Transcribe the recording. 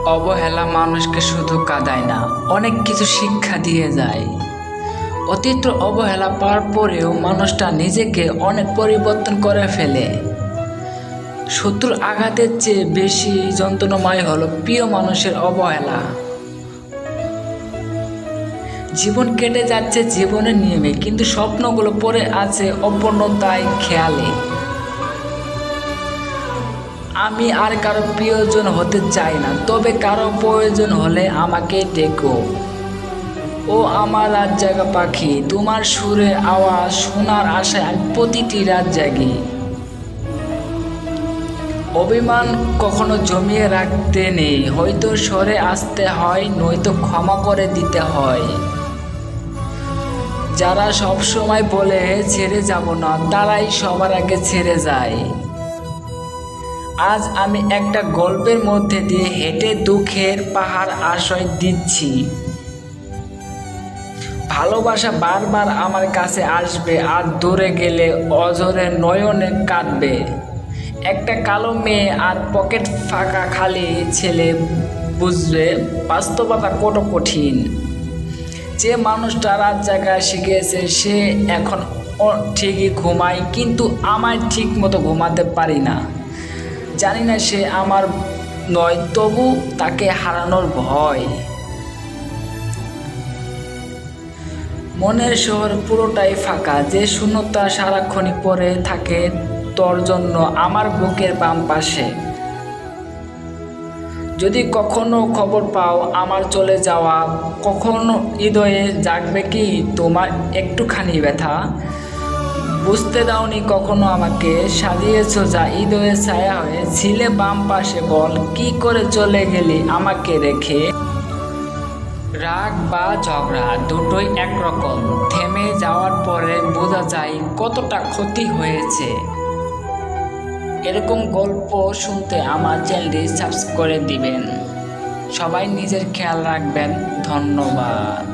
অবহেলা মানুষকে শুধু কাঁদায় না, অনেক কিছু শিক্ষা দিয়ে যায়। অতীত অবহেলা পাওয়ার পরেও মানুষটা নিজেকে অনেক পরিবর্তন করে ফেলে। শত্রুর আঘাতের চেয়ে বেশি যন্ত্রণাময় হলো প্রিয় মানুষের অবহেলা। জীবন কেটে যাচ্ছে জীবনের নিয়মে, কিন্তু স্বপ্নগুলো পড়ে আছে অপূর্ণতায় খেয়ালে। আমি আর কারো প্রিয়জন হতে চাই না, তবে কারো প্রয়োজন হলে আমাকে ডেকো। ও আমার রাত জাগা পাখি, তোমার সুরে আওয়াজ শোনার আশায় আমি প্রতিটি রাত জাগি। অভিমান কখনো জমিয়ে রাখতে নেই, হয়তো সরে আসতে হয়, নয়তো ক্ষমা করে দিতে হয়। যারা সব সময় বলে ছেড়ে যাব না, তারাই সবার আগে ছেড়ে যায়। আজ আমি একটা গল্পের মধ্যে দিয়ে হেঁটে দুঃখের পাহাড় আশ্রয় দিচ্ছি। ভালোবাসা বারবার আমার কাছে আসবে, আর দূরে গেলে অঝরে নয়নে কাঁদবে। একটা কালো মেয়ে আর পকেট ফাঁকা খালি ছেলে বুঝবে বাস্তবতা কত কঠিন। যে মানুষটা রাত জায়গায় শিখেছে সে এখন ঠিকই ঘুমায়, কিন্তু আমায় ঠিক মতো ঘুমাতে পারি না। জানি না সে আমার নয়, তবু তাকে হারানোর ভয়। মনের শহর পুরোটাই ফাঁকা, যে শূন্যতা সারাক্ষণই পড়ে থাকে তোর জন্য আমার বুকের বাম পাশে। যদি কখনো খবর পাও আমার চলে যাওয়া, কখনো হৃদয়ে জাগবে কি তোমার একটুখানি ব্যথা? বুঝতে দাওনি কখনো আমাকে, সাজিয়েছ যা হৃদয়ে ছায়া হয়ে ছিলে বাম পাশে। বল কি করে চলে গেলি আমাকে রেখে? রাগ বা ঝগড়া দুটোই একরকম, থেমে যাওয়ার পরে বোঝা যায় কতটা ক্ষতি হয়েছে। এরকম গল্প শুনতে আমার চ্যানেলটি সাবস্ক্রাইব করে দিবেন। সবাই নিজের খেয়াল রাখবেন। ধন্যবাদ।